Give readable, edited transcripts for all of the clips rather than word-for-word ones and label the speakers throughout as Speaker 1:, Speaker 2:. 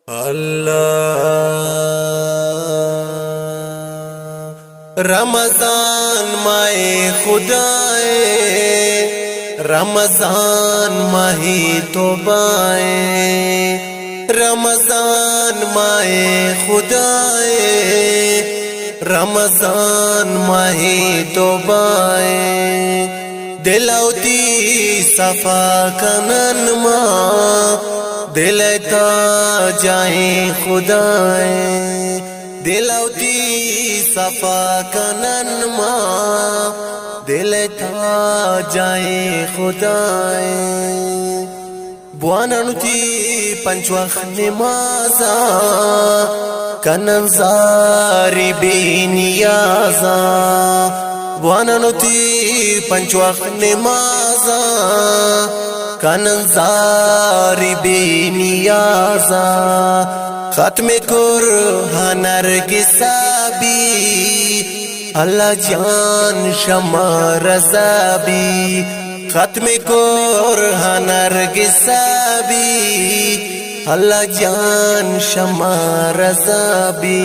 Speaker 1: अल्लाह रमजान माए खुदाए रमजान माही तोबाए रमजान माए खुदाए रमजान माही तोबाए दिलौती सफा कनन माँ दिलता जाए खुदाए दिलौती सफा कनन माँ दिलता जाए खुदाए बुआनानुती पंचवख नमाजा कनन जारी बेनियाजा बुआनानुती पंचवख नमाजा कनन जारी बेनियाजा खत्म कुरान नरगिसाबी अल्लाह जान शमा रज़ाबी खत्म कुरान नरगिसाबी अल्लाह जान शमा रज़ाबी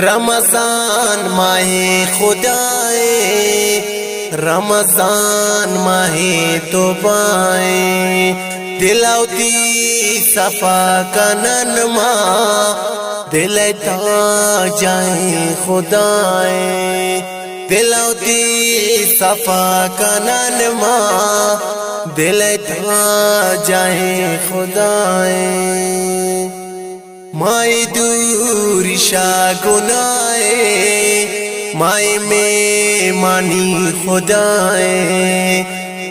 Speaker 1: रमजान माहे खुदाए रमजान माहे तोबाए दिलौती सफा कनन माँ दिलता जाए खुदाए दिलौती सफा कनन माँ दिलता जाए खुदाए माए दूरिशा गुनाए माए में मानी खुदाए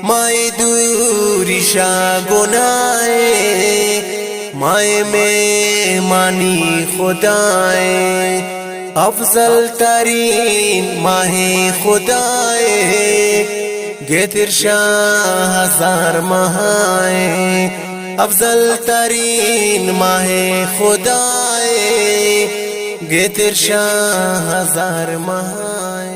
Speaker 1: माए दूरिशा गुनाए माए में मानी खुदाए अफजल तरीन माहे खुदाए गेतिर शाह हजार महाए अफजल तरीन माहे खुदाए गेतिर शाह हजार महाए।